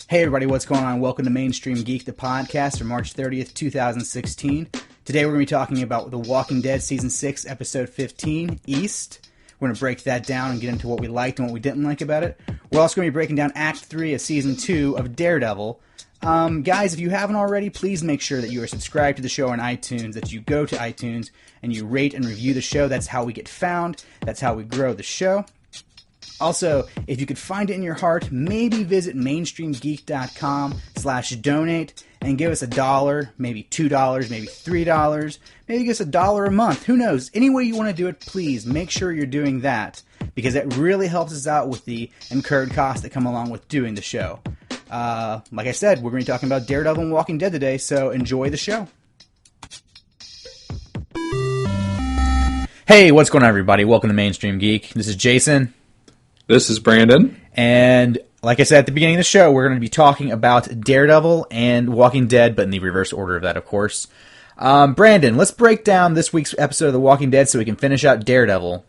Hey everybody, what's going on? Welcome to Mainstream Geek, the podcast for March 30th, 2016. Today we're going to be talking about The Walking Dead Season 6, Episode 15, East. We're going to break that down and get into what we liked and what we didn't like about it. We're also going to be breaking down Act 3 of Season 2 of Daredevil. Guys, if you haven't already, please make sure that you are subscribed to the show on iTunes, that you go to iTunes and you rate and review the show. That's how we get found. That's how we grow the show. Also, if you could find it in your heart, maybe visit mainstreamgeek.com/donate and give us $1, maybe $2, maybe $3, maybe give us $1 a month. Who knows? Any way you want to do it, please make sure you're doing that because it really helps us out with the incurred costs that come along with doing the show. Like I said, we're going to be talking about Daredevil and Walking Dead today, so enjoy the show. Hey, what's going on, everybody? Welcome to Mainstream Geek. This is Jason. This is Brandon. And like I said at the beginning of the show, we're going to be talking about Daredevil and Walking Dead, but in the reverse order of that, of course. Brandon, let's break down this week's episode of The Walking Dead so we can finish out Daredevil.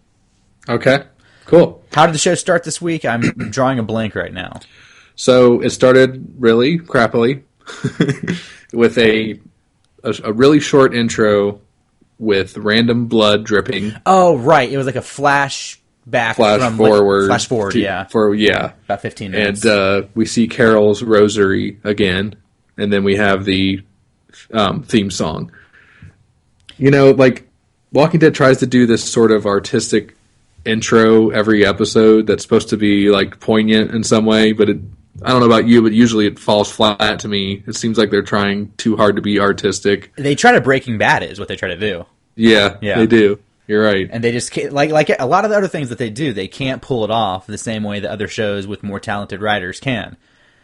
Okay, cool. How did the show start this week? I'm drawing a blank right now. So it started really crappily with a really short intro with random blood dripping. Oh, right. It was like a flash forward, about 15 minutes. And we see Carol's rosary again, and then we have the theme song. You know, like Walking Dead tries to do this sort of artistic intro every episode that's supposed to be like poignant in some way, but I don't know about you, but usually it falls flat to me. It seems like they're trying too hard to be artistic. They try to Breaking Bad is what they try to do. Yeah. They do. You're right. And they just can't, like a lot of the other things that they do, they can't pull it off the same way that other shows with more talented writers can.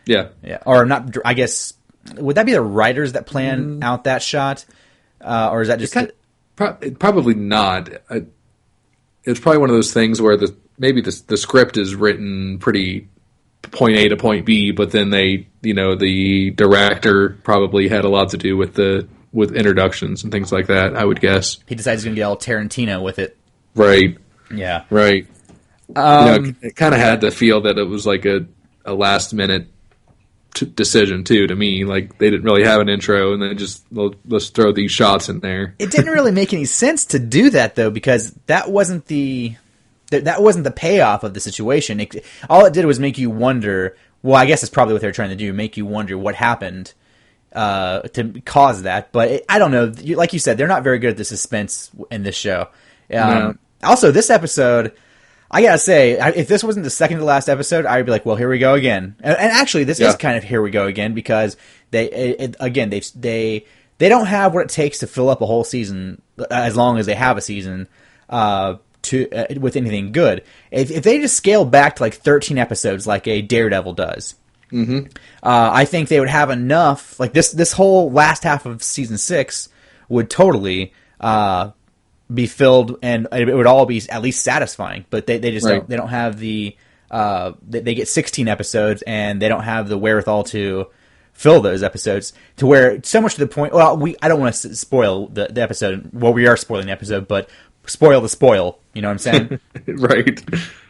Yeah. Or not, I guess, would that be the writers that plan out that shot? Or is that just... Probably not. It's probably one of those things where the script is written pretty point A to point B, but then the director probably had a lot to do with introductions and things like that, I would guess. He decides he's going to get all Tarantino with it. Right. Yeah. Right. It kind of had the feel that it was like a last-minute decision, too, to me. Like, they didn't really have an intro, and then let's throw these shots in there. It didn't really make any sense to do that, though, because that wasn't the payoff of the situation. All it did was make you wonder, well, I guess it's probably what they're trying to do, make you wonder what happened to cause that, but I don't know. Like you said, they're not very good at the suspense in this show. No. Also, this episode, I gotta say, if this wasn't the second to last episode, I'd be like, well, here we go again. And actually, this is kind of here we go again because they don't have what it takes to fill up a whole season as long as they have a season with anything good. If they just scale back to like 13 episodes, like a Daredevil does. Mm-hmm. I think they would have enough. Like this whole last half of season 6 would totally be filled, and it would all be at least satisfying. But they just don't have the. They get 16 episodes, and they don't have the wherewithal to fill those episodes to where so much to the point. Well, I don't want to spoil the episode. Well, we are spoiling the episode, but spoil the spoil. You know what I'm saying? Right.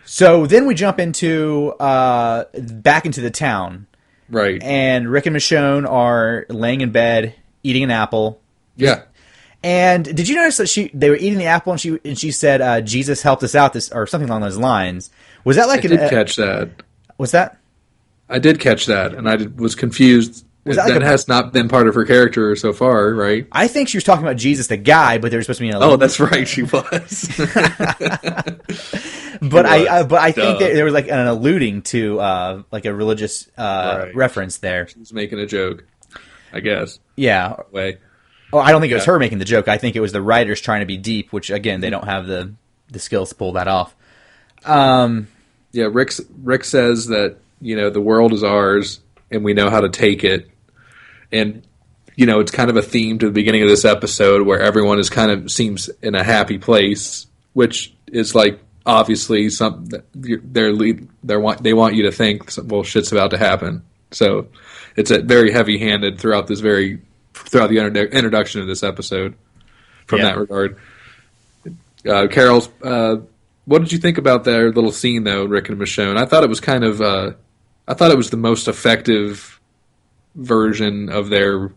So then we jump into back into the town. Right. And Rick and Michonne are laying in bed eating an apple. Yeah. And did you notice that they were eating the apple and she said Jesus helped us out or something along those lines? Was that like I did catch that. What's that? I did catch that, and I was confused. That has not been part of her character so far, right? I think she was talking about Jesus the guy, but they were supposed to be Oh, that's right, she was. But I think there was like an alluding to like a religious reference there. She was making a joke, I guess. Yeah. Way. Oh, I don't think it was her making the joke. I think it was the writers trying to be deep, which again they don't have the skills to pull that off. Yeah, Rick says that the world is ours and we know how to take it, and it's kind of a theme to the beginning of this episode where everyone is kind of seems in a happy place, which is like obviously they want you to think, well, shit's about to happen. So it's very heavy-handed throughout the introduction of this episode. From that regard, Carol's. What did you think about their little scene though, Rick and Michonne? I thought it was kind of I thought it was the most effective version of their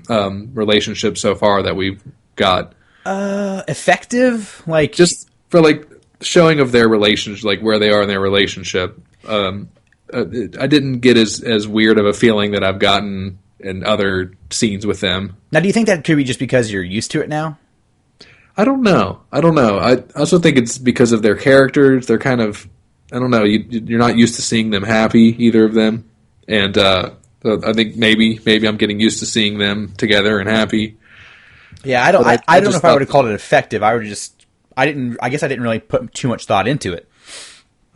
relationship so far that we've got. Effective? Like, just for like showing of their relationship, like where they are in their relationship. I didn't get as weird of a feeling that I've gotten in other scenes with them. Now, do you think that could be just because you're used to it now? I don't know. I also think it's because of their characters. They're kind of, I don't know. You're not used to seeing them happy, either of them, and I think maybe I'm getting used to seeing them together and happy. Yeah, I don't know if I would have called it effective. I guess I didn't really put too much thought into it.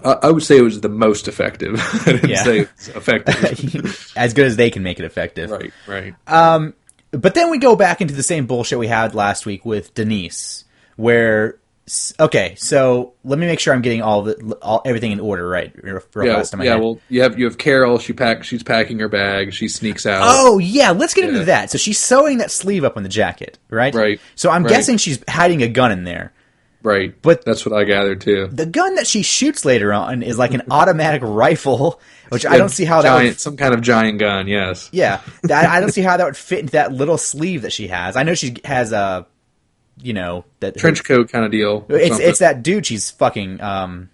I would say it was the most effective. I didn't say it was effective. As good as they can make it effective. Right. But then we go back into the same bullshit we had last week with Denise, where... Okay, so let me make sure I'm getting everything in order right. Well, you have Carol. She's packing her bag. She sneaks out. Oh yeah, let's get into that. So she's sewing that sleeve up on the jacket, right? Right. So I'm guessing she's hiding a gun in there. Right. But that's what I gathered too. The gun that she shoots later on is like an automatic rifle, which I don't see how that would... Some kind of giant gun. Yes. Yeah, I don't see how that would fit into that little sleeve that she has. I know she has a. That trench coat kind of deal. It's that dude she's fucking Tobin,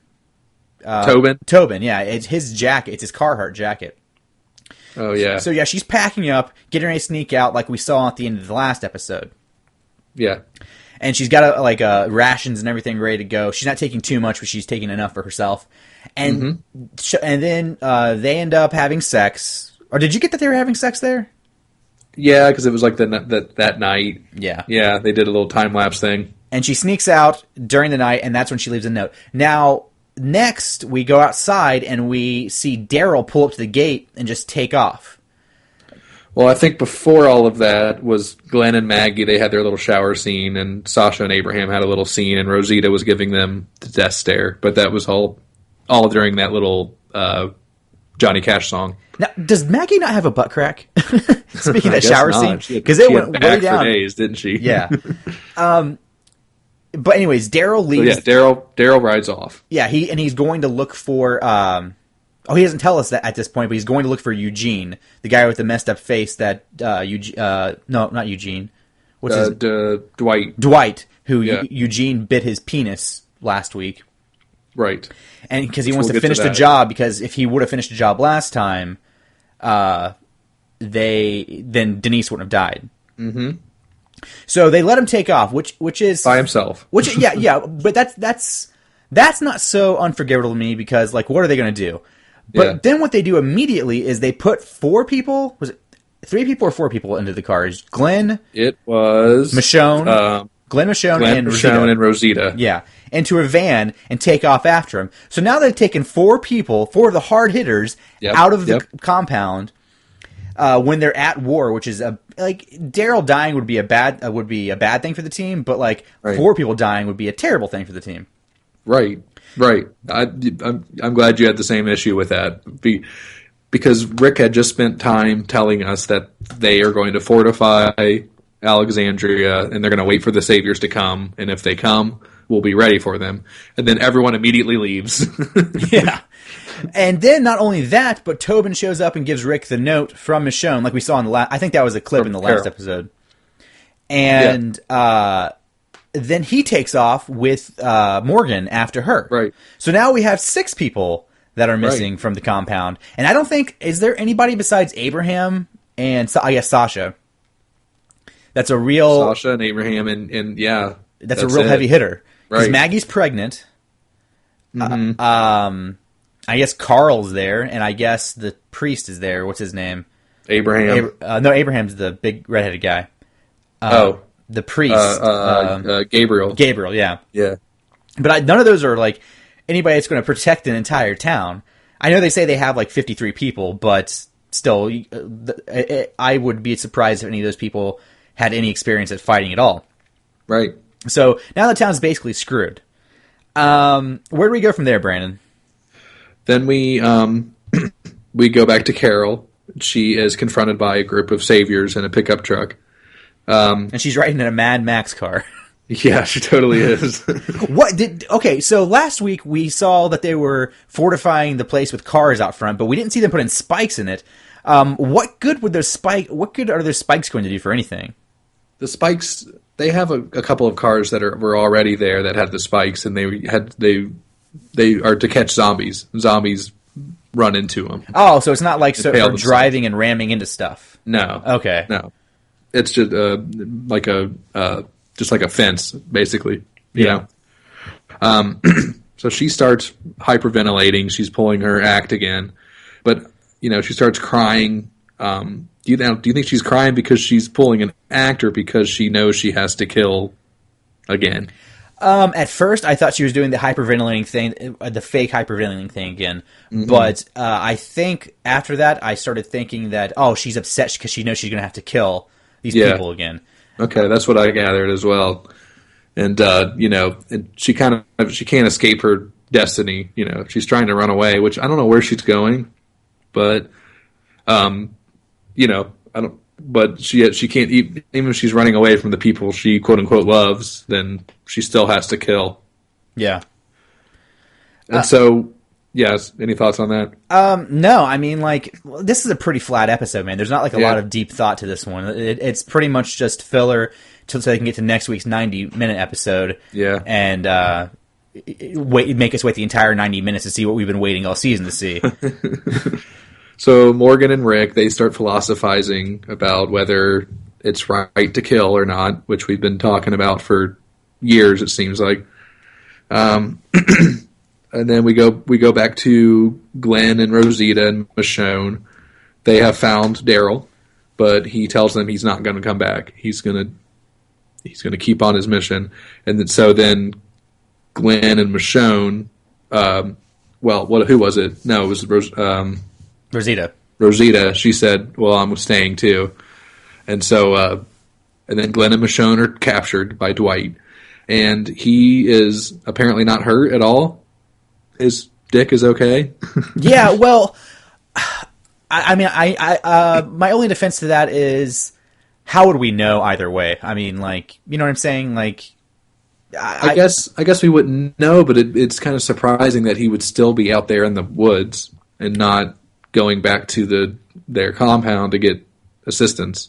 yeah. It's his jacket. It's his Carhartt jacket. Oh yeah. So yeah, she's packing up, getting ready to sneak out, like we saw at the end of the last episode. Yeah. And she's got rations and everything ready to go. She's not taking too much, but she's taking enough for herself. And and then they end up having sex. Or did you get that they were having sex there? Yeah, because it was like that night. Yeah. Yeah, they did a little time-lapse thing. And she sneaks out during the night, and that's when she leaves a note. Now, next, we go outside, and we see Daryl pull up to the gate and just take off. Well, I think before all of that was Glenn and Maggie. They had their little shower scene, and Sasha and Abraham had a little scene, and Rosita was giving them the death stare. But that was all during that little Johnny Cash song. Now, does Maggie not have a butt crack? Speaking of that shower scene, because it went way down for days, didn't she? Yeah. But anyways, Daryl leaves. So yeah, Daryl rides off. Yeah, he's going to look for. He doesn't tell us that at this point, but he's going to look for Eugene, the guy with the messed up face. That no, not Eugene. What's his Dwight? Dwight, who Eugene bit his penis last week. Right. And because he wants to finish the job, because if he would have finished the job last time, then Denise wouldn't have died. Mm-hmm. So they let him take off, which is by himself. Which but that's not so unforgivable to me, because like, what are they going to do? But then what they do immediately is they put 4 people. Was it 3 people or 4 people into the cars? Glenn. It was Michonne. Glenn Michonne and Rosita. Yeah, into a van and take off after him. So now they've taken 4 people, 4 of the hard hitters, out of the compound when they're at war, which is Daryl dying would be a bad thing for the team, but 4 people dying would be a terrible thing for the team. Right. I'm glad you had the same issue with that, because Rick had just spent time telling us that they are going to fortify Alexandria, and they're going to wait for the saviors to come, and if they come, we'll be ready for them. And then everyone immediately leaves. Yeah. And then not only that, but Tobin shows up and gives Rick the note from Michonne, like we saw in the last... I think that was a clip in the last episode. And then he takes off with Morgan after her. Right. So now we have 6 people that are missing from the compound. And I don't think... Is there anybody besides Abraham and, I guess, Sasha? That's a real... Sasha and Abraham, and That's a real heavy hitter. Because Maggie's pregnant. Mm-hmm. I guess Carl's there, and I guess the priest is there. What's his name? Abraham. No, Abraham's the big redheaded guy. The priest. Gabriel. Gabriel, yeah. Yeah. But none of those are anybody that's going to protect an entire town. I know they say they have 53 people, but still, I would be surprised if any of those people had any experience at fighting at all. Right. So now the town's basically screwed. Where do we go from there, Brandon? Then we go back to Carol. She is confronted by a group of saviors in a pickup truck. And she's riding in a Mad Max car. Yeah, she totally is. Okay, so last week we saw that they were fortifying the place with cars out front, but we didn't see them putting spikes in it. What good are those spikes going to do for anything? The spikes, they have a couple of cars that were already there that had the spikes, and they are to catch zombies. Zombies run into them. Oh, so it's not like for driving and ramming into stuff. No. Okay. No. It's just like a fence, basically. You know. So she starts hyperventilating. She's pulling her act again, but she starts crying. Do you think she's crying because she's pulling an act, or because she knows she has to kill again? At first, I thought she was doing the hyperventilating thing, the fake hyperventilating thing again. Mm-hmm. But I think after that, I started thinking that, she's upset because she knows she's going to have to kill these people again. Okay, that's what I gathered as well. And and she can't escape her destiny. She's trying to run away, which I don't know where she's going, but I don't. But she can't, even if she's running away from the people she quote unquote loves, then she still has to kill. Yeah. And so, yes. Any thoughts on that? No. I mean, this is a pretty flat episode, man. There's not a lot of deep thought to this one. It's pretty much just filler so they can get to next week's 90-minute episode. Yeah. And make us wait the entire 90 minutes to see what we've been waiting all season to see. So Morgan and Rick, they start philosophizing about whether it's right to kill or not, which we've been talking about for years, it seems like. And then we go back to Glenn and Rosita and Michonne. They have found Daryl, but he tells them he's not going to come back. He's going to keep on his mission. And so then Glenn and Michonne, who was it? No, it was Rosita. Rosita, she said, well, I'm staying too. And so, and then Glenn and Michonne are captured by Dwight. And he is apparently not hurt at all. His dick is okay. Yeah, well, I mean, my only defense to that is, how would we know either way? I mean, you know what I'm saying? I guess we wouldn't know, but it's kind of surprising that he would still be out there in the woods and not going back to their compound to get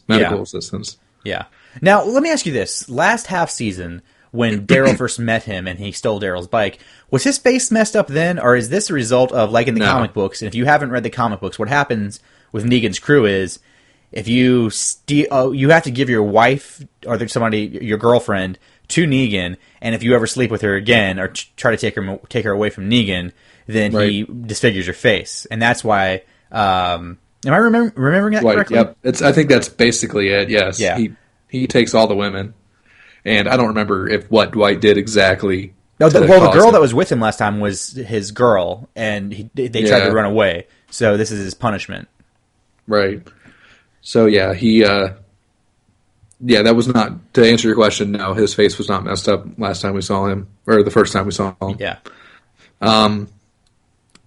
medical assistance. Yeah. Now, let me ask you this. Last half season, when Daryl first met him and he stole Daryl's bike, was his face messed up then, or is this a result of, in the comic books, and if you haven't read the comic books, what happens with Negan's crew is, if you steal, you have to give your wife, or your girlfriend, to Negan, and if you ever sleep with her again, or try to take her away from Negan, then he disfigures your face. And that's why... am I remembering that correctly? Yep. I think that's basically it. Yes. Yeah. He takes all the women, and I don't remember what Dwight did exactly. No, the girl that was with him last time was his girl, and they tried to run away. So this is his punishment. Right. So that was not, to answer your question. No, his face was not messed up last time we saw him, or the first time we saw him. Yeah.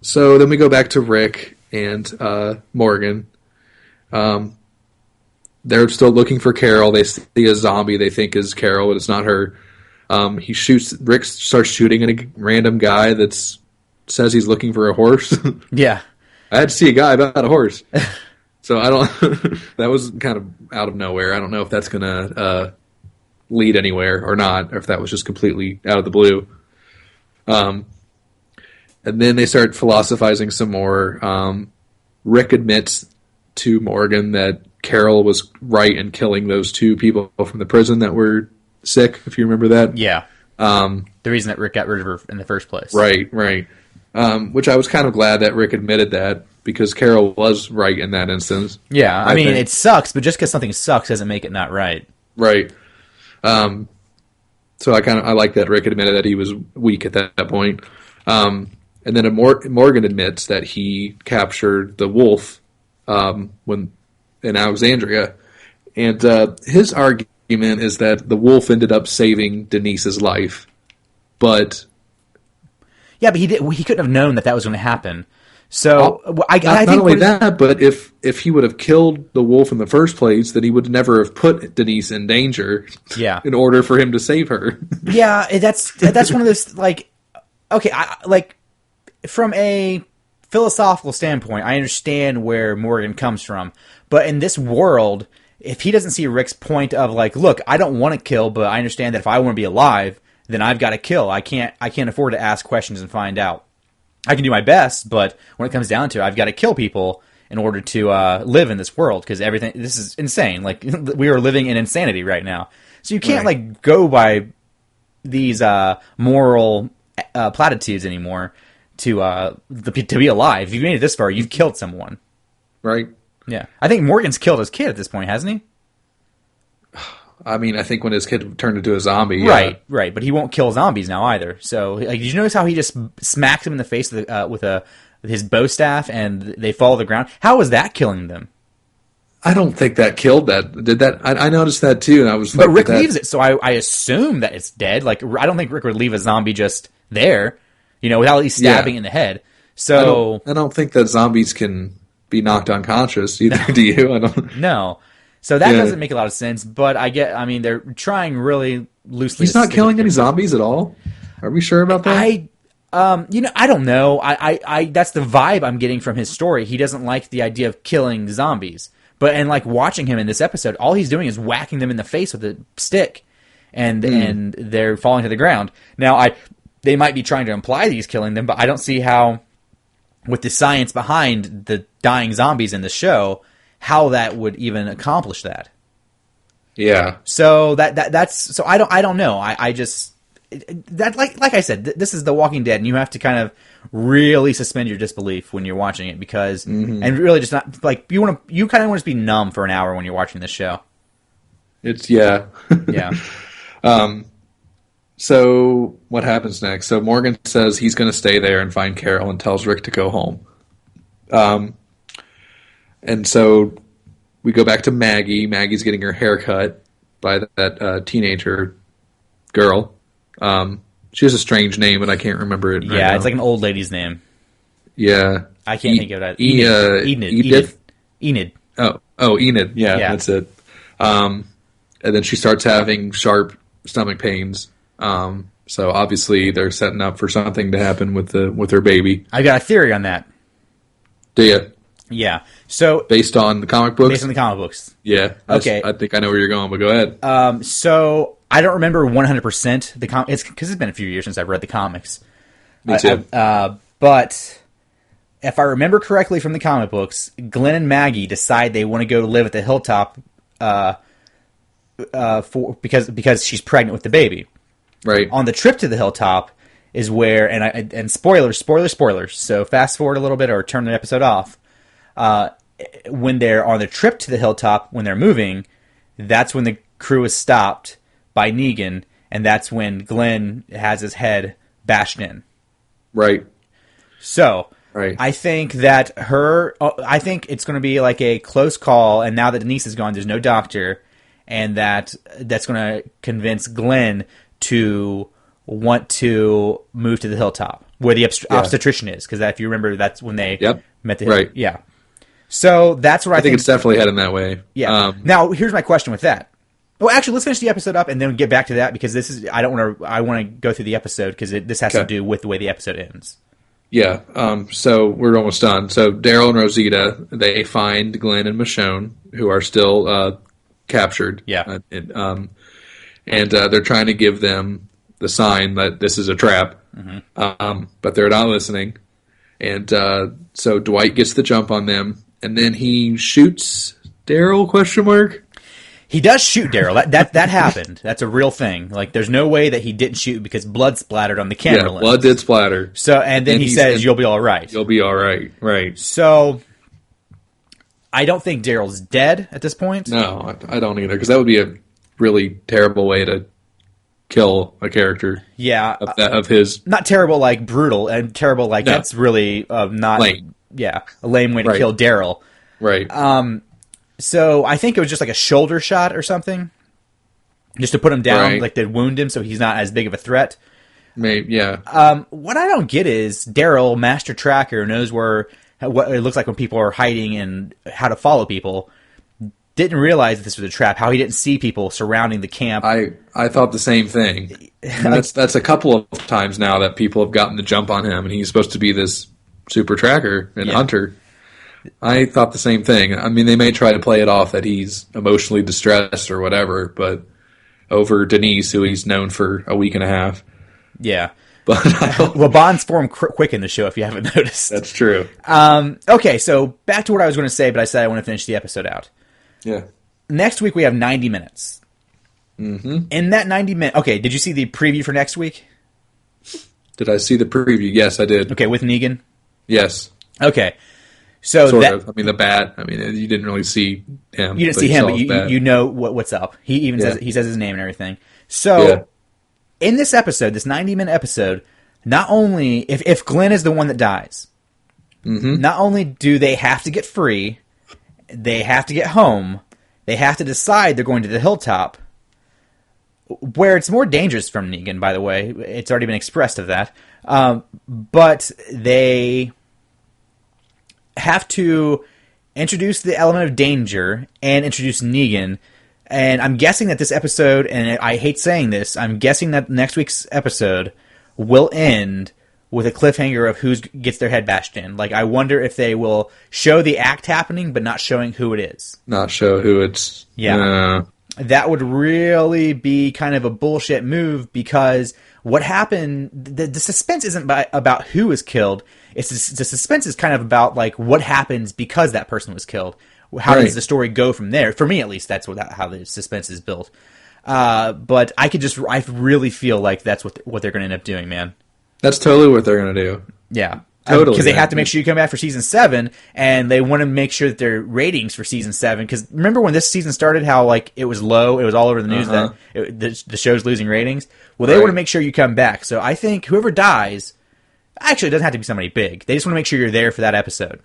So then we go back to Rick and Morgan. They're still looking for Carol. They see a zombie they think is Carol, but it's not her. Rick starts shooting at a random guy that says he's looking for a horse. Yeah. I had to see a guy about a horse. So I don't, that was kind of out of nowhere. I don't know if that's going to lead anywhere or not, or if that was just completely out of the blue. And then they start philosophizing some more. Rick admits to Morgan that Carol was right in killing those two people from the prison that were sick, if you remember that. Yeah. The reason that Rick got rid of her in the first place. Right. Which I was kind of glad that Rick admitted that, because Carol was right in that instance. Yeah, I mean, it sucks, but just because something sucks doesn't make it not right. Right. So I like that Rick admitted that he was weak at that point. And then Morgan admits that he captured the wolf when in Alexandria, and his argument is that the wolf ended up saving Denise's life, but he couldn't have known that was going to happen. So I not think only that, but if he would have killed the wolf in the first place, then he would never have put Denise in danger. Yeah. In order for him to save her. Yeah, that's one of those, like, okay, from a philosophical standpoint, I understand where Morgan comes from, but in this world, if he doesn't see Rick's point of, like, look, I don't want to kill, but I understand that if I want to be alive, then I've got to kill. I can't afford to ask questions and find out. I can do my best, but when it comes down to it, I've got to kill people in order to live in this world, because this is insane. Like, we are living in insanity right now. So you can't, like, go by these moral platitudes anymore to be alive. If you've made it this far, you've killed someone. Right. Yeah. I think Morgan's killed his kid at this point, hasn't he? I mean, I think when his kid turned into a zombie. Yeah. Right. But he won't kill zombies now either. So, like, did you notice how he just smacks him in the face with his bow staff and they fall to the ground? How was that killing them? I don't think that killed that. Did that? I noticed that too, and I was. But Rick leaves it, so I assume that it's dead. Like, I don't think Rick would leave a zombie just there, without at least stabbing in the head. So I don't think that zombies can be knocked unconscious either. Do you? I don't. No. So that doesn't make a lot of sense. But I mean, they're trying really loosely. He's not killing any zombies at all. Are we sure about that? I don't know. I that's the vibe I'm getting from his story. He doesn't like the idea of killing zombies. And like watching him in this episode, all he's doing is whacking them in the face with a stick, and they're falling to the ground. Now, they might be trying to imply that he's killing them, but I don't see how, with the science behind the dying zombies in the show, how that would even accomplish that. Yeah. So that's so I don't know. I just that like I said, this is The Walking Dead, and you have to kind of really suspend your disbelief when you're watching it, because and really just not like you kind of want to be numb for an hour when you're watching this show. It's yeah. So what happens next? So Morgan says he's going to stay there and find Carol, and tells Rick to go home. And so we go back to Maggie. Maggie's getting her hair cut by that teenager girl. She has a strange name, and I can't remember it. Yeah, it's like an old lady's name. Yeah, I can't think of it. Enid. Oh, Enid. Yeah, that's it. And then she starts having sharp stomach pains. So obviously they're setting up for something to happen with her baby. I got a theory on that. Do you? Yeah. So based on the comic books. Based on the comic books. Yeah. Okay. I think I know where you're going, but go ahead. So I don't remember 100% the comic. It's because it's been a few years since I've read the comics. Me too. But if I remember correctly from the comic books, Glenn and Maggie decide they want to go live at the hilltop because she's pregnant with the baby. Right. On the trip to the hilltop is where, and spoilers. So fast forward a little bit or turn the episode off. When they're on the trip to the hilltop, when they're moving, that's when the crew is stopped by Negan, and that's when Glenn has his head bashed in. Right. So, right. I think that I think it's going to be like a close call, and now that Denise is gone, there's no doctor, and that's going to convince Glenn to want to move to the hilltop, where the obstetrician is, because if you remember, that's when they met the right. Yeah. So that's what I think. It's definitely heading that way. Yeah. Now, here's my question with that. Well, actually, let's finish the episode up and then get back to that, because this is I want to go through the episode, because this has to do with the way the episode ends. Yeah. So we're almost done. So Daryl and Rosita, they find Glenn and Michonne, who are still captured. Yeah. And they're trying to give them the sign that this is a trap, but they're not listening. And so Dwight gets the jump on them, and then he shoots Daryl? ? He does shoot Daryl. That happened. That's a real thing. Like, there's no way that he didn't shoot, because blood splattered on the camera lens. Blood did splatter. So, and then he says, "You'll be all right." You'll be all right. Right. So, I don't think Daryl's dead at this point. No, I don't either, because that would be a really terrible way to kill a character. Yeah. Of his. Not terrible like brutal, and terrible like that's really not lame. Yeah, a lame way to kill Daryl. Right. So I think it was just like a shoulder shot or something, just to put him down, like to wound him so he's not as big of a threat. Maybe, yeah. What I don't get is Daryl, Master Tracker, knows where what it looks like when people are hiding and how to follow people. Didn't realize that this was a trap. How he didn't see people surrounding the camp. I thought the same thing. That's a couple of times now that people have gotten the jump on him, and he's supposed to be this super tracker and hunter. I thought the same thing. I mean, they may try to play it off that he's emotionally distressed or whatever, but over Denise, who he's known for a week and a half. Yeah. But well, bonds form quick in the show, if you haven't noticed. That's true. Okay, so back to what I was going to say, but I said I want to finish the episode out. Yeah. Next week we have 90 minutes. Mm-hmm. In that 90 minutes... Okay, did you see the preview for next week? Did I see the preview? Yes, I did. Okay, with Negan? Yes. Okay. So sort of. I mean, the bat. I mean, you didn't really see him. You didn't see him, but you know what's up. He even says his name and everything. So, in this episode, this 90-minute episode, not only if Glenn is the one that dies, not only do they have to get free, they have to get home. They have to decide they're going to the hilltop, where it's more dangerous from Negan. By the way, it's already been expressed of that. But they have to introduce the element of danger and introduce Negan. And I'm guessing that this episode, and I hate saying this, I'm guessing that next week's episode will end with a cliffhanger of who gets their head bashed in. Like, I wonder if they will show the act happening, but not showing who it is. Not show who it's... Yeah. That would really be kind of a bullshit move, because what happened... The suspense isn't about who is killed. The suspense is kind of about, like, what happens because that person was killed. How does the story go from there? For me, at least, that's how the suspense is built. But I really feel like that's what they're going to end up doing, man. That's totally what they're going to do. Yeah. Totally. Because they have to make sure you come back for season 7, and they want to make sure that their ratings for season 7, because remember when this season started, how like it was low, it was all over the news that the show's losing ratings? Well, they want to make sure you come back. So I think whoever dies, actually it doesn't have to be somebody big. They just want to make sure you're there for that episode.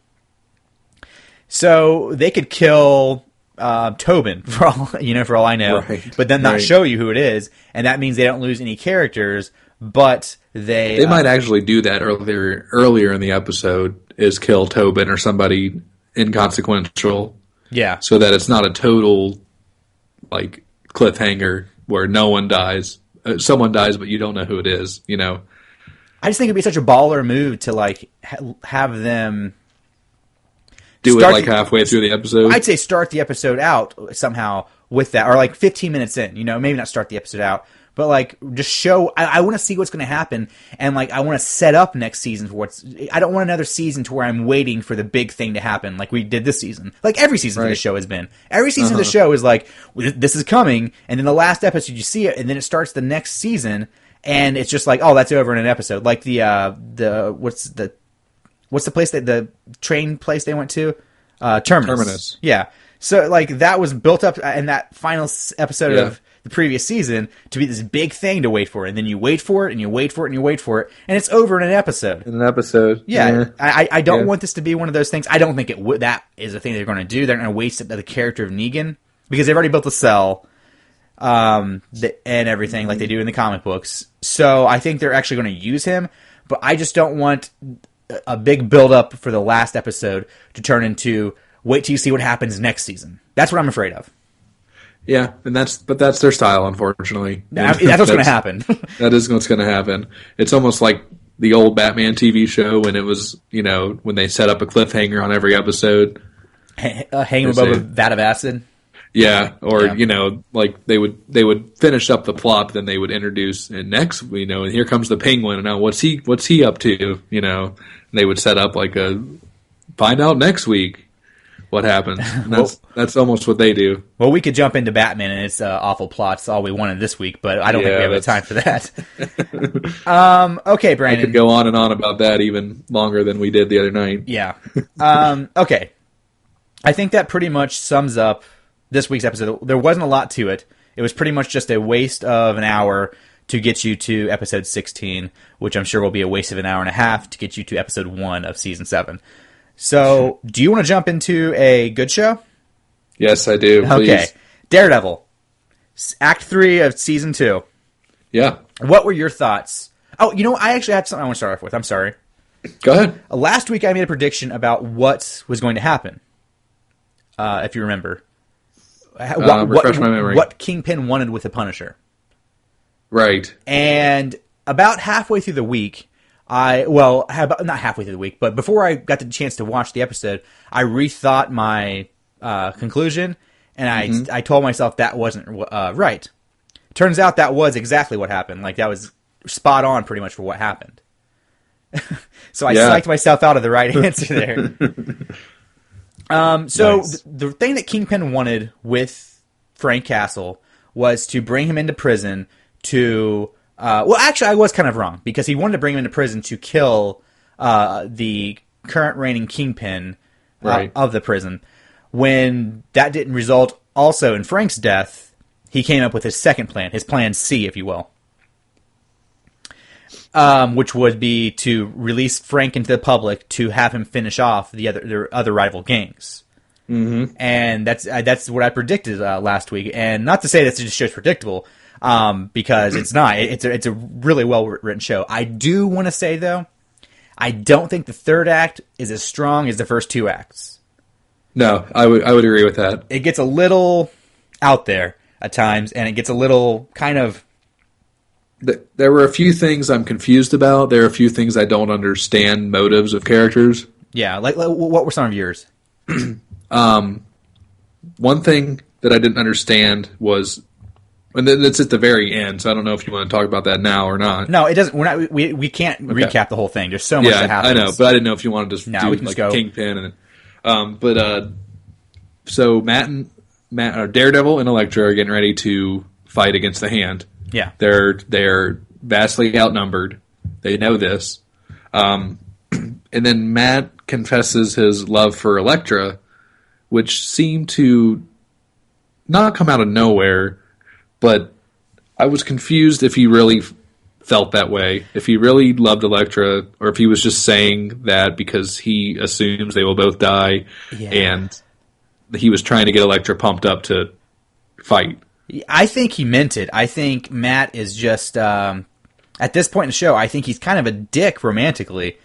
So they could kill Tobin for all I know, but then not show you who it is, and that means they don't lose any characters. But they might actually do that earlier in the episode, is kill Tobin or somebody inconsequential. Yeah. So that it's not a total like cliffhanger where no one dies. Someone dies, but you don't know who it is. You know. I just think it'd be such a baller move to like have them do it like halfway through the episode. I'd say start the episode out somehow with that, or like 15 minutes in. You know, maybe not start the episode out. But, like, just show... I want to see what's going to happen, and, like, I want to set up next season for what's... I don't want another season to where I'm waiting for the big thing to happen like we did this season. Like, every season of the show has been. Every season of the show is like, this is coming, and then the last episode you see it, and then it starts the next season, and it's just like, oh, that's over in an episode. Like what's the place the train place they went to? Terminus. Yeah. So, like, that was built up in that final episode of the previous season to be this big thing to wait for, and then you wait for it, and you wait for it, and you wait for it, and it's over in an episode. Yeah. I don't want this to be one of those things. I don't think that is a thing they're going to do. They're going to waste the character of Negan, because they've already built a cell and everything like they do in the comic books. So I think they're actually going to use him, but I just don't want a big build-up for the last episode to turn into wait till you see what happens next season. That's what I'm afraid of. Yeah, but that's their style, unfortunately. That's what's going to happen. That is what's going to happen. It's almost like the old Batman TV show when it was, when they set up a cliffhanger on every episode. Hang above a vat of acid? Yeah, or, like they would finish up the plot, but then they would introduce, and next, and here comes the Penguin, and now what's he up to, and they would set up like find out next week what happened. That's almost what they do. Well, we could jump into Batman and its awful plots all we wanted this week, but I don't think we have the time for that. Okay, Brandon. I could go on and on about that even longer than we did the other night. Yeah. Okay. I think that pretty much sums up this week's episode. There wasn't a lot to it. It was pretty much just a waste of an hour to get you to episode 16, which I'm sure will be a waste of an hour and a half to get you to episode 1 of season 7. So, do you want to jump into a good show? Yes, I do. Please. Okay. Daredevil. Act 3 of season 2. Yeah. What were your thoughts? Oh, I actually had something I want to start off with. I'm sorry. Go ahead. Last week I made a prediction about what was going to happen. If you remember. Refresh my memory. What Kingpin wanted with the Punisher. Right. And about halfway through the week, not halfway through the week, but before I got the chance to watch the episode, I rethought my conclusion, and I told myself that wasn't right. Turns out that was exactly what happened. Like, that was spot on pretty much for what happened. So I psyched myself out of the right answer there. Nice. The thing that Kingpin wanted with Frank Castle was to bring him into prison to... actually, I was kind of wrong, because he wanted to bring him into prison to kill the current reigning Kingpin of the prison. When that didn't result also in Frank's death, he came up with his second plan, his plan C, if you will. Which would be to release Frank into the public to have him finish off the other rival gangs. Mm-hmm. And that's what I predicted last week. And not to say that this show's predictable, because it's not. It's a really well written show. I do want to say, though, I don't think the third act is as strong as the first two acts. No, I would agree with that. It gets a little out there at times, and it gets a little kind of... There were a few things I'm confused about. There are a few things I don't understand motives of characters. Yeah, like what were some of yours? One thing that I didn't understand was, and it's at the very end, so I don't know if you want to talk about that now or not. No, it doesn't. We can't recap the whole thing. There's so much that happens. I know, but I didn't know if you wanted to do we can like go. Kingpin so Daredevil and Elektra are getting ready to fight against the Hand. Yeah, they're vastly outnumbered. They know this, and then Matt confesses his love for Elektra, which seemed to not come out of nowhere. But I was confused if he really felt that way, if he really loved Elektra, or if he was just saying that because he assumes they will both die, and he was trying to get Elektra pumped up to fight. I think he meant it. I think Matt is just, at this point in the show, I think he's kind of a dick romantically.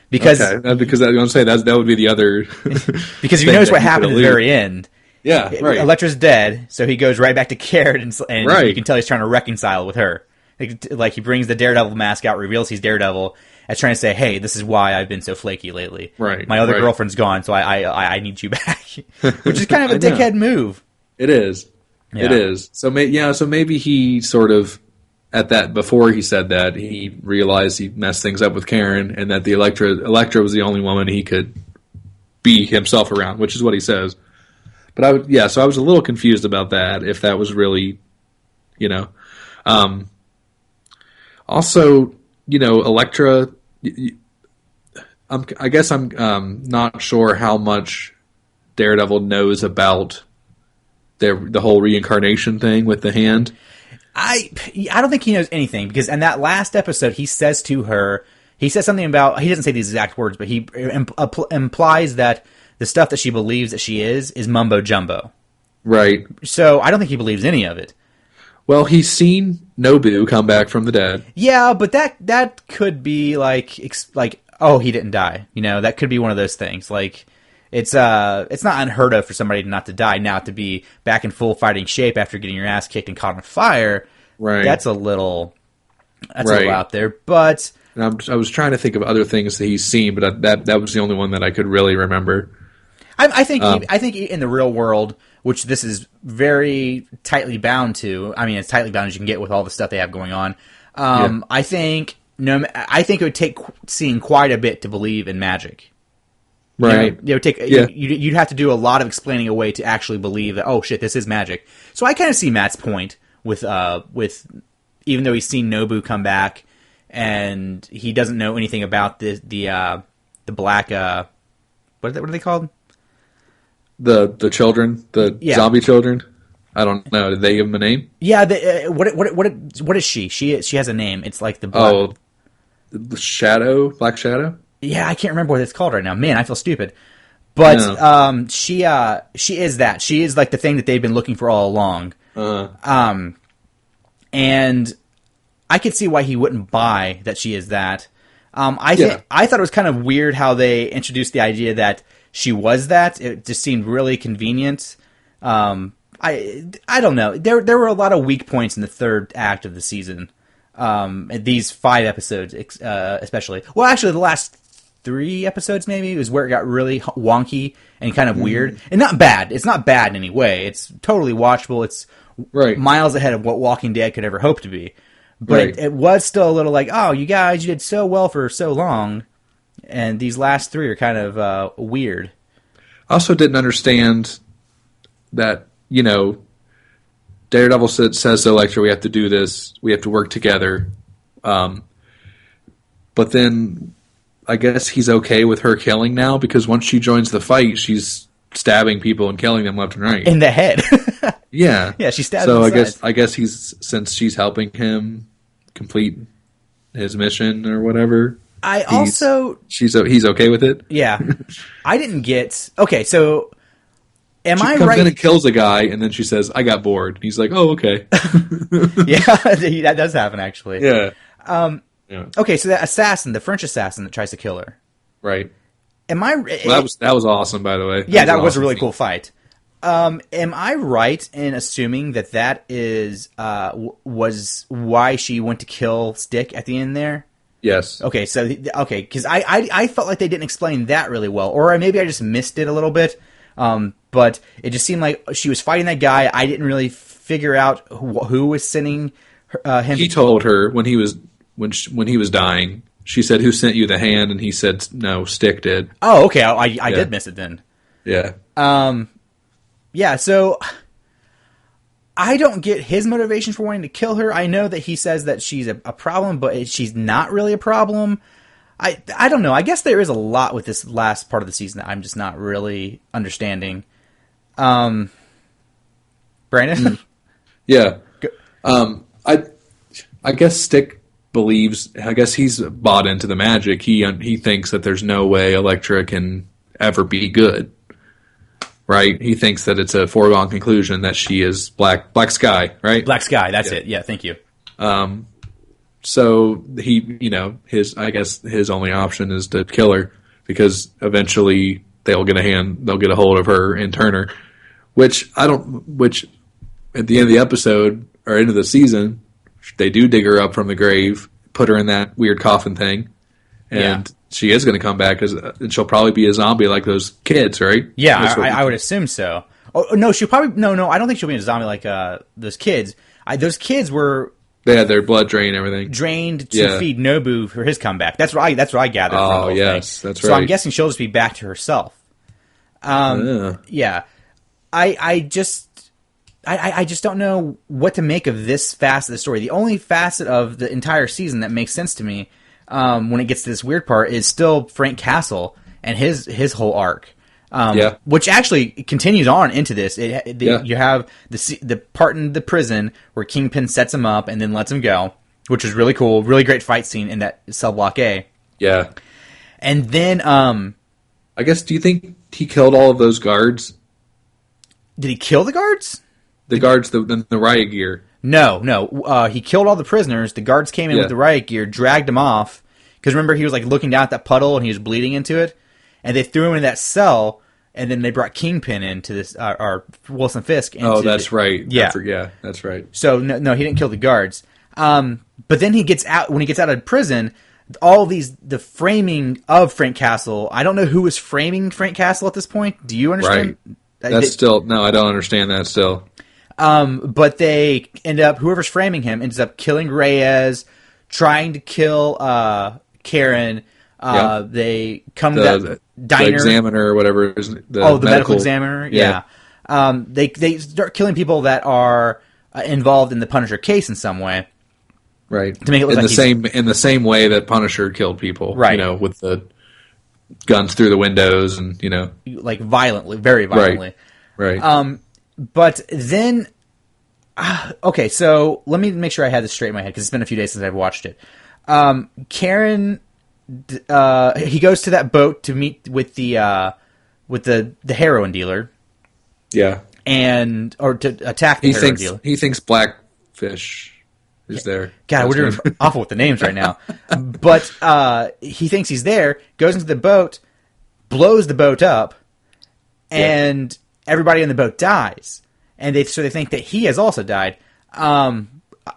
Because I was going to say, that would be the other... because you notice what happened at the very end. Yeah, right. Elektra's dead, so he goes right back to Carrot, and you can tell he's trying to reconcile with her. Like, he brings the Daredevil mask out, reveals he's Daredevil, and trying to say, hey, this is why I've been so flaky lately. Right. My other girlfriend's gone, so I need you back. Which is kind of a dickhead move. It is. Yeah. It is. So maybe he sort of, at that, before he said that, he realized he messed things up with Karen, and that the Elektra was the only woman he could be himself around, which is what he says. But so I was a little confused about that, if that was really, also, Elektra, I guess I'm not sure how much Daredevil knows about the whole reincarnation thing with the Hand. I don't think he knows anything, because in that last episode he says to her, he says something about, he doesn't say these exact words, but he implies that the stuff that she believes that she is mumbo jumbo. Right. So I don't think he believes any of it. Well, he's seen Nobu come back from the dead. Yeah, but that could be like oh, he didn't die. That could be one of those things. Like, it's not unheard of for somebody not to die, now to be back in full fighting shape after getting your ass kicked and caught on fire. Right. That's a little out there. But and I was trying to think of other things that he's seen, but that was the only one that I could really remember. I think in the real world, which this is very tightly bound to. I mean, as tightly bound as you can get with all the stuff they have going on. I think it would take seeing quite a bit to believe in magic. Right. It would take. You'd have to do a lot of explaining away to actually believe that, oh shit, this is magic. So I kind of see Matt's point with even though he's seen Nobu come back and he doesn't know anything about the black what are they called? The children, zombie children. I don't know. Did they give him a name? Yeah. What is she? She has a name. It's like the black... the Shadow, Black Shadow. Yeah, I can't remember what it's called right now. Man, I feel stupid. But she is that. She is like the thing that they've been looking for all along. And I could see why he wouldn't buy that she is that. I thought it was kind of weird how they introduced the idea that she was that. It just seemed really convenient. I don't know. There were a lot of weak points in the third act of the season. These 5 episodes, especially. Well, actually, the last 3 episodes maybe was where it got really wonky and kind of weird. And not bad. It's not bad in any way. It's totally watchable. It's miles ahead of what Walking Dead could ever hope to be. But it was still a little like, oh, you guys, you did so well for so long. And these last 3 are kind of weird. I also didn't understand that, Daredevil says to Elektra, we have to do this, we have to work together. But then I guess he's okay with her killing now, because once she joins the fight, she's stabbing people and killing them left and right. In the head. Yeah. Yeah, she stabs So him I guess since she's helping him complete his mission or whatever. He's okay with it. Yeah. I didn't get... Okay, so... She comes in and kills a guy, and then she says, I got bored. He's like, oh, okay. Yeah, that does happen, actually. Yeah. Okay, so the French assassin that tries to kill her. Right. Well, that was awesome, by the way. Yeah, that was a really cool fight. Am I right in assuming that is was why she went to kill Stick at the end there? Yes. Okay, because I felt like they didn't explain that really well, or maybe I just missed it a little bit. But it just seemed like she was fighting that guy. I didn't really figure out who was sending him. He told her when he was dying. She said, "Who sent you the hand?" And he said, "No, Stick did." Oh, okay. I did miss it then. Yeah. Yeah. So I don't get his motivation for wanting to kill her. I know that he says that she's a problem, but she's not really a problem. I don't know. I guess there is a lot with this last part of the season that I'm just not really understanding. Brandon? Yeah. I guess Stick believes, I guess he's bought into the magic. He thinks that there's no way Elektra can ever be good. Right? He thinks that it's a foregone conclusion that she is Black Sky, right? Black Sky, that's it. Yeah, thank you. So he, his only option is to kill her, because eventually they'll get a hold of her and turn her, which at the end of the episode or end of the season, they do dig her up from the grave, put her in that weird coffin thing, and she is going to come back and she'll probably be a zombie like those kids, right? Yeah, I would assume so. Oh no, she'll probably no. I don't think she'll be a zombie like those kids. Those kids were. They had their blood drained and everything. Drained to feed Nobu for his comeback. That's what I gathered from the whole thing. That's right. So I'm guessing she'll just be back to herself. Yeah. I just don't know what to make of this facet of the story. The only facet of the entire season that makes sense to me, when it gets to this weird part, is still Frank Castle and his whole arc. Which actually continues on into this. You have the part in the prison where Kingpin sets him up and then lets him go, which is really cool. Really great fight scene in that cell block A. Yeah. And then, I guess, do you think he killed all of those guards? Did he kill the guards? The guards, the riot gear. No. He killed all the prisoners. The guards came in with the riot gear, dragged him off. Because remember, he was like looking down at that puddle and he was bleeding into it. And they threw him in that cell, and then they brought Kingpin into this, or Wilson Fisk. That's right. Yeah. That's right. So, no, he didn't kill the guards. But then when he gets out of prison, the framing of Frank Castle, I don't know who was framing Frank Castle at this point. Do you understand? Right. No, I don't understand that still. But they whoever's framing him ends up killing Reyes, trying to kill Karen. They come to that diner. The examiner or whatever. The medical examiner. Yeah. They start killing people that are involved in the Punisher case in some way. Right. To make it look in the same way that Punisher killed people. Right. With the guns through the windows and, like violently, very violently. Right. But then, okay, so let me make sure I had this straight in my head because it's been a few days since I've watched it. Karen, he goes to that boat to meet with the heroin dealer. Yeah. Or to attack the heroin dealer. He thinks Blackfish is there. God, we're doing awful with the names right now. But he thinks he's there, goes into the boat, blows the boat up, and everybody in the boat dies. And they think that he has also died.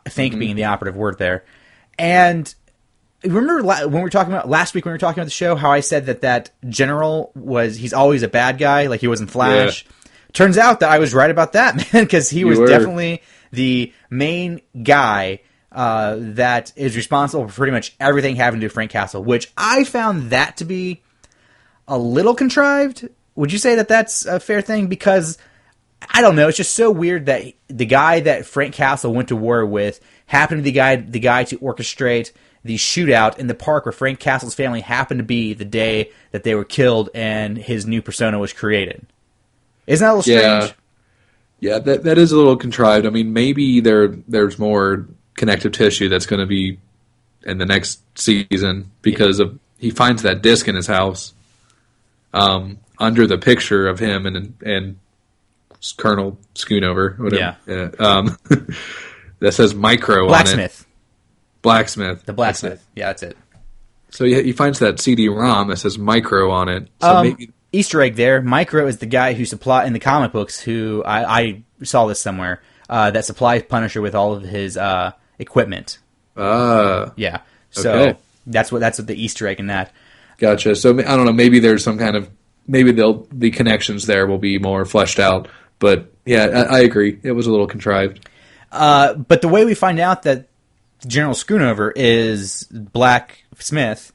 Think being the operative word there. And remember when we were talking about last week when we were talking about the show, how I said that general he's always a bad guy, like he was in Flash. Yeah. Turns out that I was right about that, man, because he was definitely the main guy that is responsible for pretty much everything having to do with Frank Castle, which I found that to be a little contrived. Would you say that that's a fair thing? Because, I don't know, it's just so weird that the guy that Frank Castle went to war with happened to be the guy to orchestrate the shootout in the park where Frank Castle's family happened to be the day that they were killed and his new persona was created. Isn't that a little strange? Yeah, that is a little contrived. I mean, maybe there's more connective tissue that's going to be in the next season because he finds that disc in his house under the picture of him and Colonel Schoonover. Whatever. Yeah. That says Micro Blacksmith. on it. Blacksmith. The Blacksmith. Yeah, that's it. So he finds that CD-ROM that says Micro on it. So maybe... Easter egg there. Micro is the guy who in the comic books who I saw this somewhere that supplies Punisher with all of his equipment. Yeah. So okay. that's what the Easter egg in that. Gotcha. So I don't know. Maybe there's some kind of the connections there will be more fleshed out. But yeah, I agree. It was a little contrived. But the way we find out that General Schoonover is Blacksmith.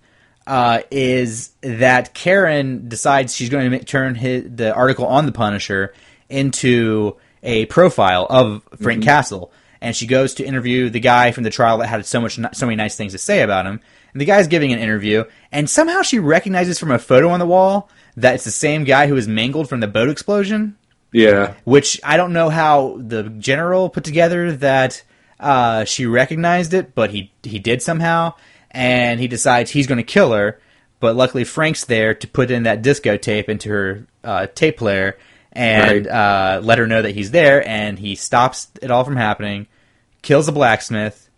Is that Karen decides she's going to turn the article on the Punisher into a profile of Frank Castle, and she goes to interview the guy from the trial that had so many nice things to say about him. And the guy's giving an interview, and somehow she recognizes from a photo on the wall that it's the same guy who was mangled from the boat explosion. Yeah, which I don't know how the general put together that she recognized it, but he did somehow. And he decides he's going to kill her, but luckily Frank's there to put in that disco tape into her tape player and let her know that he's there, and he stops it all from happening, kills the blacksmith,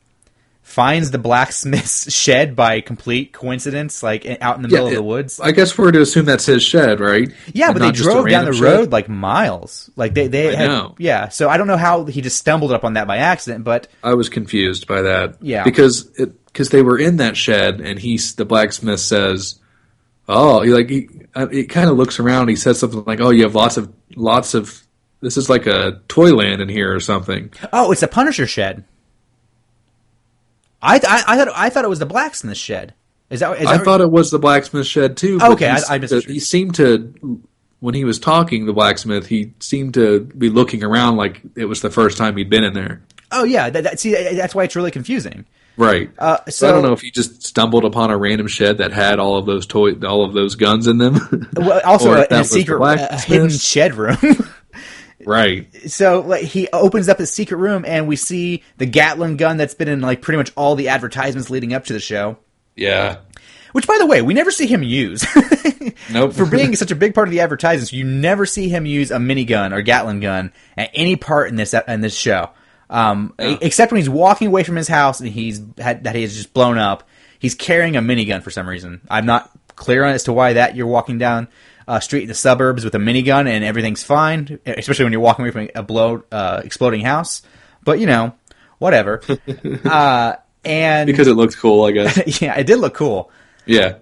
finds the blacksmith's shed by complete coincidence, like out in the middle of the woods. I guess we're to assume that's his shed, right? Yeah, but they drove down the road like miles. Like they had, know. Yeah, so I don't know how he just stumbled up on that by accident, but I was confused by that. Yeah. Because they were in that shed, and the blacksmith says, it kind of looks around. He says something like, "Oh, you have lots of. This is like a toyland in here or something." Oh, it's a Punisher shed. I thought it was the blacksmith shed. I thought it was the blacksmith shed too. Okay, I missed it. He seemed to, when he was talking, the blacksmith, he seemed to be looking around like it was the first time he'd been in there. Oh yeah, that's why it's really confusing. Right. So I don't know if he just stumbled upon a random shed that had all of those guns in them. Well, also in a secret hidden shed room. Right. So he opens up his secret room, and we see the Gatling gun that's been in pretty much all the advertisements leading up to the show. Yeah. Which, by the way, we never see him use. Nope. For being such a big part of the advertisements, you never see him use a minigun or Gatling gun at any part in this show. Except when he's walking away from his house and he has just blown up. He's carrying a minigun for some reason. I'm not clear on as to why that you're walking down street in the suburbs with a minigun and everything's fine, especially when you're walking away from a exploding house. But whatever. And because it looked cool, I guess. Yeah, it did look cool. Yeah.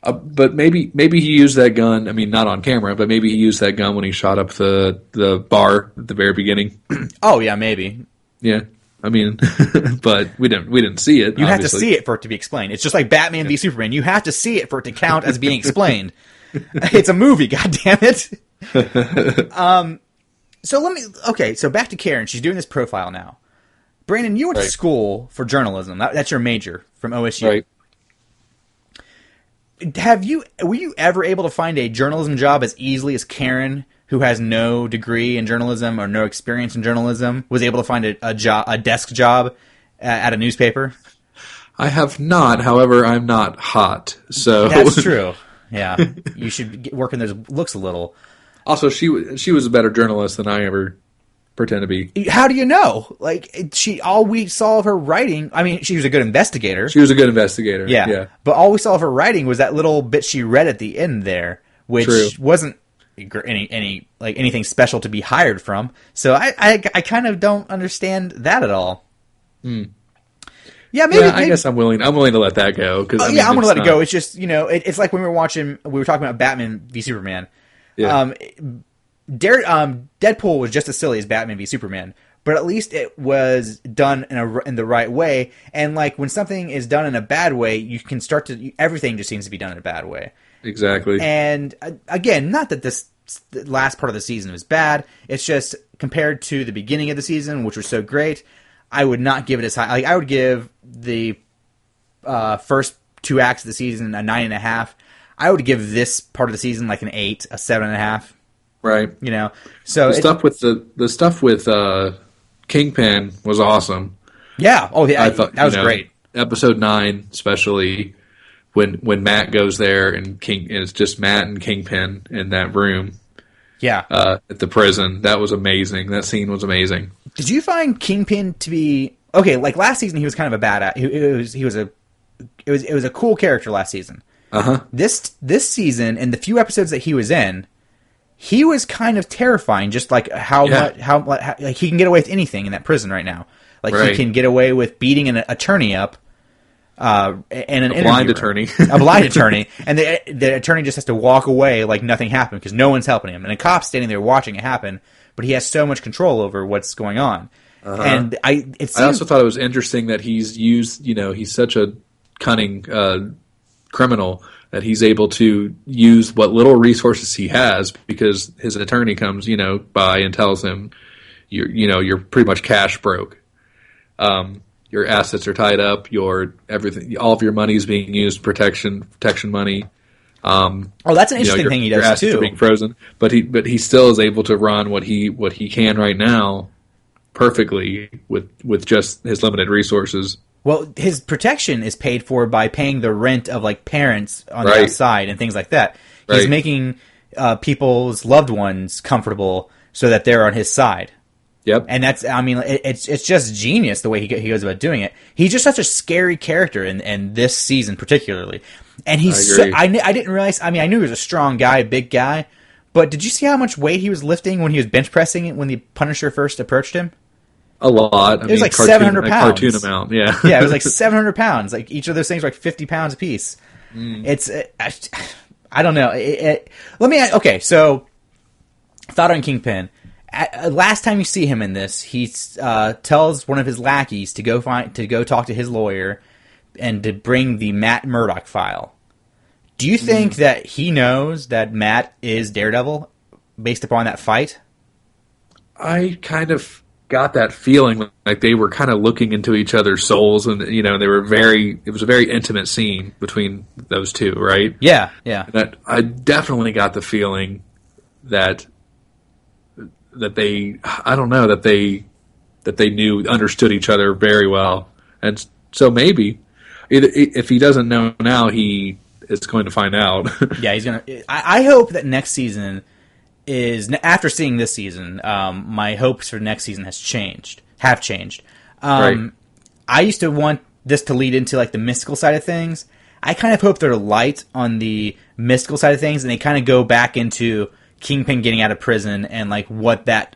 But maybe he used that gun. I mean, not on camera, but maybe he used that gun when he shot up the bar at the very beginning. Oh yeah, maybe. Yeah, I mean, but we didn't see it. You have to see it for it to be explained. It's just like Batman v Superman. You have to see it for it to count as being explained. It's a movie, goddammit. So back to Karen. She's doing this profile now. Brandon, you went to school for journalism. That's your major from OSU. Right. Were you ever able to find a journalism job as easily as Karen, who has no degree in journalism or no experience in journalism, was able to find a desk job at a newspaper? I have not. However, I'm not hot, so that's true. Yeah, you should work in those looks a little. Also, she was a better journalist than I ever pretend to be. How do you know? Like, all we saw of her writing, I mean, she was a good investigator. She was a good investigator. Yeah. But all we saw of her writing was that little bit she read at the end there, which wasn't anything special to be hired from. So I kind of don't understand that at all. Yeah, maybe. I guess I'm willing to let that go. I'm going to let it go. It's just, it's like when we were talking about Batman v Superman. Yeah. Deadpool was just as silly as Batman v Superman, but at least it was done in the right way. And like when something is done in a bad way, you can start to everything just seems to be done in a bad way. Exactly. And again, not that the last part of the season was bad. It's just compared to the beginning of the season, which was so great, I would not give it as high. Like I would give the first 2 acts of the season a 9.5. I would give this part of the season like an 8, a 7.5. Right. So the stuff with Kingpin was awesome. Yeah. Oh yeah. I thought that was great. Episode 9, especially when Matt goes there and it's just Matt and Kingpin in that room. Yeah. At the prison, that was amazing. That scene was amazing. Did you find Kingpin to be okay? Like last season, he was kind of a badass. It was a cool character last season. This season and the few episodes that he was in, he was kind of terrifying. Just like how like he can get away with anything in that prison right now. Like he can get away with beating an attorney up. And a blind attorney, and the attorney just has to walk away like nothing happened because no one's helping him, and a cop's standing there watching it happen, but he has so much control over what's going on. And I also thought it was interesting that he's used, he's such a cunning criminal that he's able to use what little resources he has because his attorney comes, by and tells him, you're pretty much cash broke. Your assets are tied up. Everything, all of your money is being used protection money. That's an interesting thing he does your assets too. Are being frozen, but he still is able to run what he can right now perfectly with just his limited resources. Well, his protection is paid for by paying the rent of like parents on the outside and things like that. He's making people's loved ones comfortable so that they're on his side. Yep. And it's just genius the way he goes about doing it. He's just such a scary character in this season particularly. And he's I didn't realize, I knew he was a strong guy, big guy, but did you see how much weight he was lifting when he was bench pressing it when the Punisher first approached him? A lot. It was like 700 pounds. A cartoon amount, yeah. Yeah, it was like 700 pounds. Like each of those things were like 50 pounds apiece. It's, I don't know. So thought on Kingpin. Last time you see him in this, he tells one of his lackeys to go talk to his lawyer and to bring the Matt Murdock file. Do you think that he knows that Matt is Daredevil based upon that fight? I kind of got that feeling like they were kind of looking into each other's souls, and they were it was a very intimate scene between those two, right? Yeah. And I definitely got the feeling that they understood each other very well, and so maybe if he doesn't know now, he is going to find out. Yeah, he's gonna. I hope that next season is after seeing this season. My hopes for next season have changed. I used to want this to lead into like the mystical side of things. I kind of hope they're light on the mystical side of things, and they kind of go back into Kingpin getting out of prison and like what that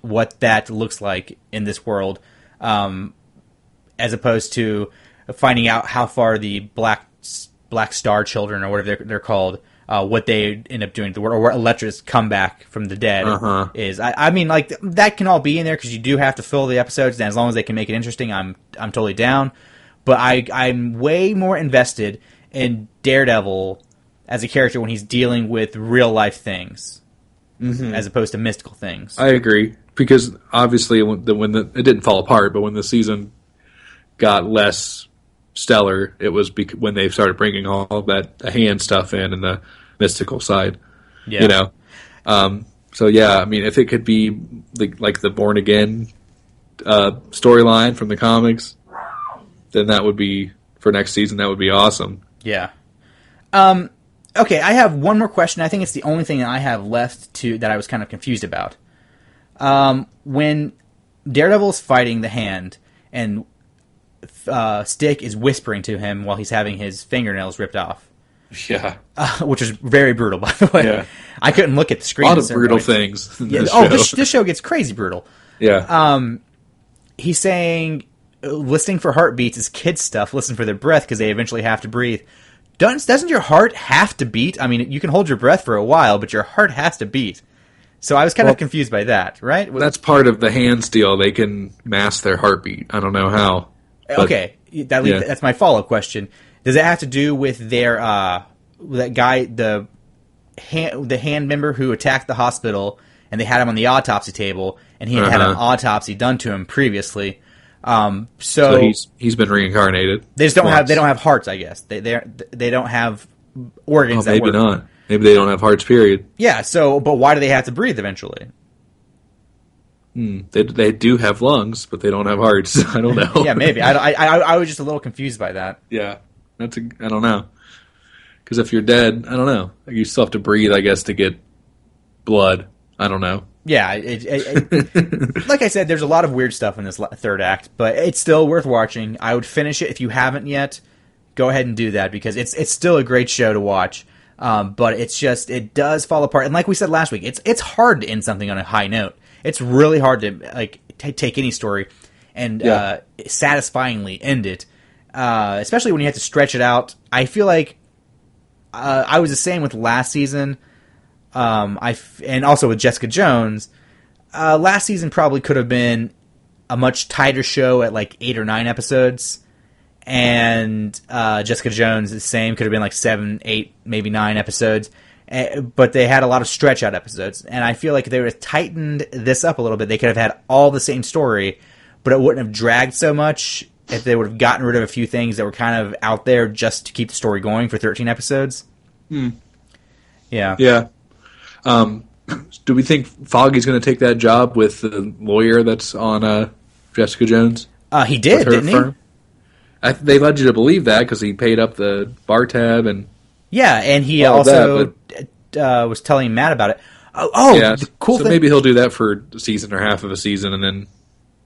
looks like in this world, as opposed to finding out how far the Black Star children or whatever they're called, what they end up doing to the world, or what Elektra's comeback from the dead is. Like that can all be in there because you do have to fill the episodes, and as long as they can make it interesting, I'm totally down. But I'm way more invested in Daredevil as a character when he's dealing with real life things. As opposed to mystical things. I agree, because obviously it didn't fall apart, but when the season got less stellar, it was when they started bringing all of that hand stuff in and the mystical side. Yeah. So yeah, if it could be like the Born Again storyline from the comics, then that would be for next season. That would be awesome. Yeah. Okay, I have one more question. I think it's the only thing that I have left that I was kind of confused about. When Daredevil's fighting the Hand, and Stick is whispering to him while he's having his fingernails ripped off. Yeah. Which is very brutal, by the way. Yeah. I couldn't look at the screen. A lot of brutal things in this show. This show gets crazy brutal. Yeah. He's saying listening for heartbeats is kid stuff. Listen for their breath because they eventually have to breathe. Doesn't your heart have to beat? I mean, you can hold your breath for a while, but your heart has to beat. So I was kind of confused by that, right? That's part of the Hand's deal. They can mask their heartbeat. I don't know how. Okay, that's my follow-up question. Does it have to do with their that guy, the hand member who attacked the hospital, and they had him on the autopsy table, and he had had an autopsy done to him previously? So he's been reincarnated. They just don't have hearts, I guess. They don't have organs. Maybe not. Maybe they don't have hearts. Period. Yeah. So, but why do they have to breathe eventually? They do have lungs, but they don't have hearts. I don't know. Yeah, maybe. I was just a little confused by that. Yeah, I don't know. Because if you're dead, I don't know. You still have to breathe, I guess, to get blood. I don't know. Yeah, like I said, there's a lot of weird stuff in this third act, but it's still worth watching. I would finish it if you haven't yet. Go ahead and do that because it's still a great show to watch. But it does fall apart, and like we said last week, it's hard to end something on a high note. It's really hard to take any story and satisfyingly end it, especially when you have to stretch it out. I feel like I was the same with last season. And also with Jessica Jones, last season probably could have been a much tighter show at like 8 or 9 episodes, and Jessica Jones the same, could have been like 7, 8, maybe 9 episodes, but they had a lot of stretch out episodes, and I feel like if they would have tightened this up a little bit, they could have had all the same story, but it wouldn't have dragged so much if they would have gotten rid of a few things that were kind of out there just to keep the story going for 13 episodes. Yeah. Do we think Foggy's going to take that job with the lawyer that's on Jessica Jones? He did, didn't firm? They led you to believe that because he paid up the bar tab and and he also was telling Matt about it. The cool thing. Maybe he'll do that for a season or half of a season, and then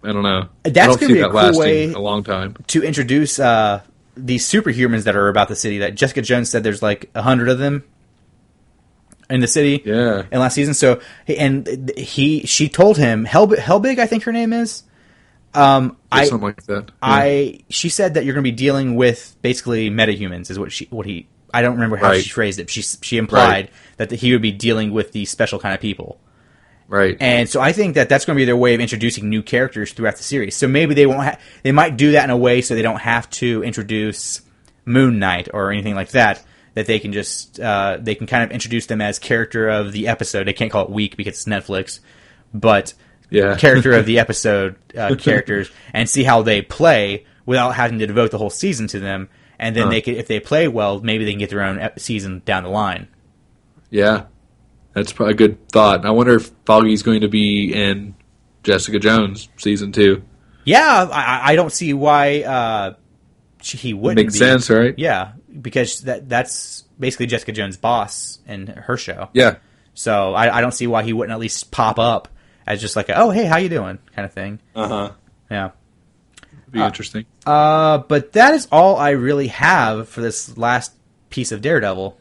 I don't know. That's going to be a cool way a long time to introduce these superhumans that are about the city. That Jessica Jones said there's like 100 of them in the city in last season. So, and she told him, Helbig, I think her name is. Something like that. Yeah. She said that you're going to be dealing with basically metahumans is what he, I don't remember how she phrased it. She implied that he would be dealing with these special kind of people. Right. And so I think that that's going to be their way of introducing new characters throughout the series. So maybe they won't they might do that in a way so they don't have to introduce Moon Knight or anything like that. That they can just they can kind of introduce them as character of the episode. They can't call it week because it's Netflix, but character of the episode characters, and see how they play without having to devote the whole season to them. And then they can, if they play well, maybe they can get their own season down the line. Yeah, that's probably a good thought. I wonder if Foggy's going to be in Jessica Jones season 2. Yeah, I don't see why he wouldn't. Makes sense, right? Yeah, because that's basically Jessica Jones' boss in her show. Yeah. So I don't see why he wouldn't at least pop up as just like, oh, hey, how you doing kind of thing. Yeah. It'd be interesting. But that is all I really have for this last piece of Daredevil.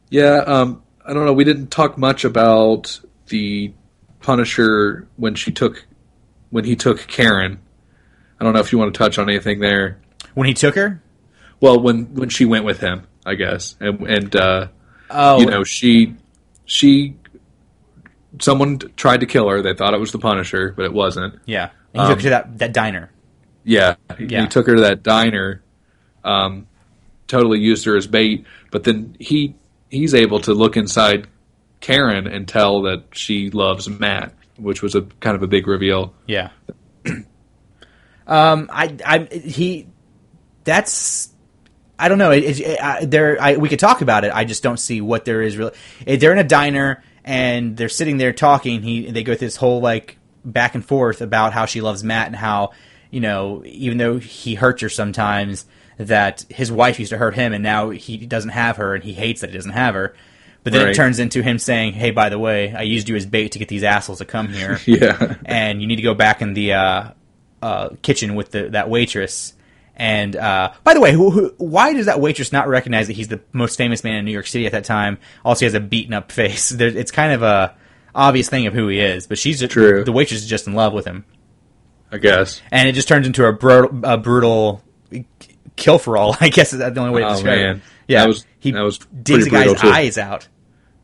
Yeah, I don't know. We didn't talk much about the Punisher when he took Karen. I don't know if you want to touch on anything there. When he took her? Well, when she went with him, I guess, and you know, she someone tried to kill her. They thought it was the Punisher, but it wasn't. Yeah, and he took her to that diner. Yeah, he took her to that diner. Totally used her as bait, but then he's able to look inside Karen and tell that she loves Matt, which was a kind of a big reveal. Yeah. I don't know. We could talk about it. I just don't see what there is really. They're in a diner and they're sitting there talking. They go through this whole like back and forth about how she loves Matt and how, you know, even though he hurts her sometimes, that his wife used to hurt him and now he doesn't have her and he hates that he doesn't have her. But then Right. it turns into him saying, "Hey, by the way, I used you as bait to get these assholes to come here, Yeah. and you need to go back in the kitchen with that waitress." And by the way, why does that waitress not recognize that he's the most famous man in New York City at that time? Also, he has a beaten up face. It's kind of a obvious thing of who he is, but True. The waitress is just in love with him, I guess. and it just turns into a brutal kill for all. I guess is the only way to describe it. Yeah, that was digs a pretty guy's brutal, too. eyes out.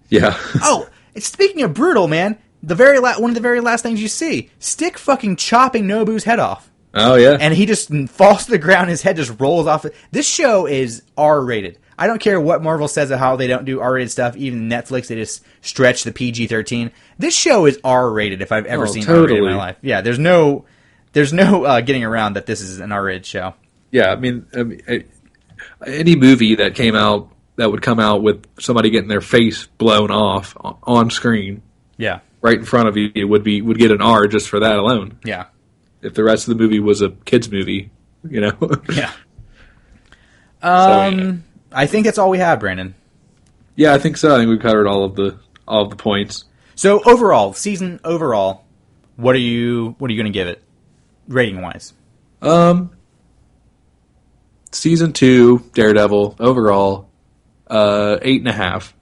Yeah. Oh, speaking of brutal, man, one of the very last things you see, Stick fucking chopping Nobu's head off. Oh, yeah. And he just falls to the ground, his head just rolls off. This show is R-rated. I don't care what Marvel says of how they don't do R-rated stuff, even Netflix, they just stretch the PG-13. This show is R-rated if I've ever seen R-rated in my life. Yeah, there's no getting around that this is an R-rated show. Yeah, I mean, any movie that would come out with somebody getting their face blown off on screen, Yeah. right in front of you, would get an R just for that alone. Yeah. If the rest of the movie was a kids movie, Yeah. Yeah. I think that's all we have, Brandon. Yeah, I think so. I think we've covered all of the points. So season overall, what are you going to give it, rating wise? Season 2, Daredevil, overall, 8.5.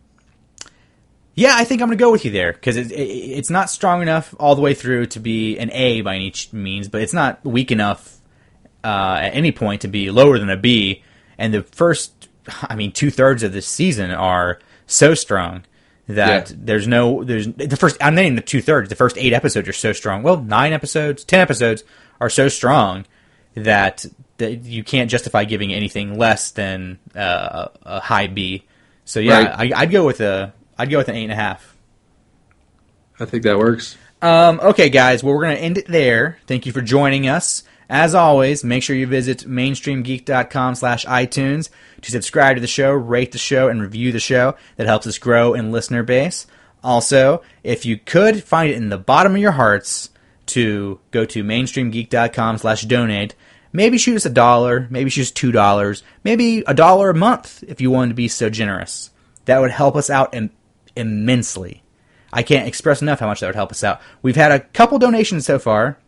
Yeah, I think I'm going to go with you there, because it's not strong enough all the way through to be an A by any means, but it's not weak enough at any point to be lower than a B. And the first, 2/3 of this season are so strong that there's the first, I'm naming the 2/3, the first 8 episodes are so strong. Well, 9 episodes, 10 episodes are so strong that you can't justify giving anything less than a high B. So yeah, right. I'd go with an 8.5. I think that works. Okay, guys. Well, we're going to end it there. Thank you for joining us. As always, make sure you visit mainstreamgeek.com/iTunes to subscribe to the show, rate the show, and review the show. That helps us grow in listener base. Also, if you could find it in the bottom of your hearts to go to mainstreamgeek.com/donate, maybe shoot us $1, maybe shoot us $2, maybe $1 a month if you wanted to be so generous. That would help us out immensely. I can't express enough how much that would help us out. We've had a couple donations so far,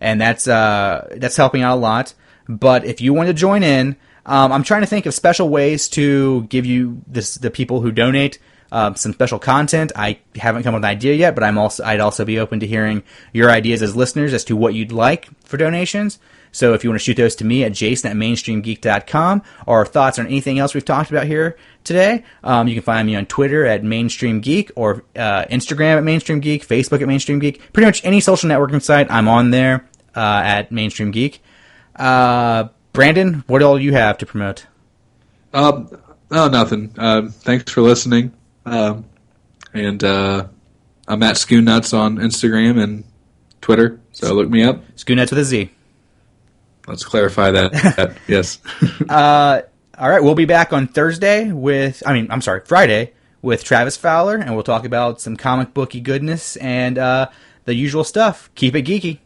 and that's helping out a lot. But if you want to join in, I'm trying to think of special ways to give you the people who donate some special content. I haven't come up with an idea yet, but I'd also be open to hearing your ideas as listeners as to what you'd like for donations. So if you want to shoot those to me at jason@mainstreamgeek.com, or thoughts on anything else we've talked about here today, you can find me on Twitter at mainstreamgeek, or Instagram at mainstreamgeek, Facebook at mainstreamgeek. Pretty much any social networking site, I'm on there at mainstreamgeek. Brandon, what all do you have to promote? Nothing. Thanks for listening. And I'm at Schoonnuts on Instagram and Twitter, so look me up. Schoonnuts with a Z. Let's clarify that. Yes. All right, we'll be back on Friday with Travis Fowler, and we'll talk about some comic booky goodness and the usual stuff. Keep it geeky.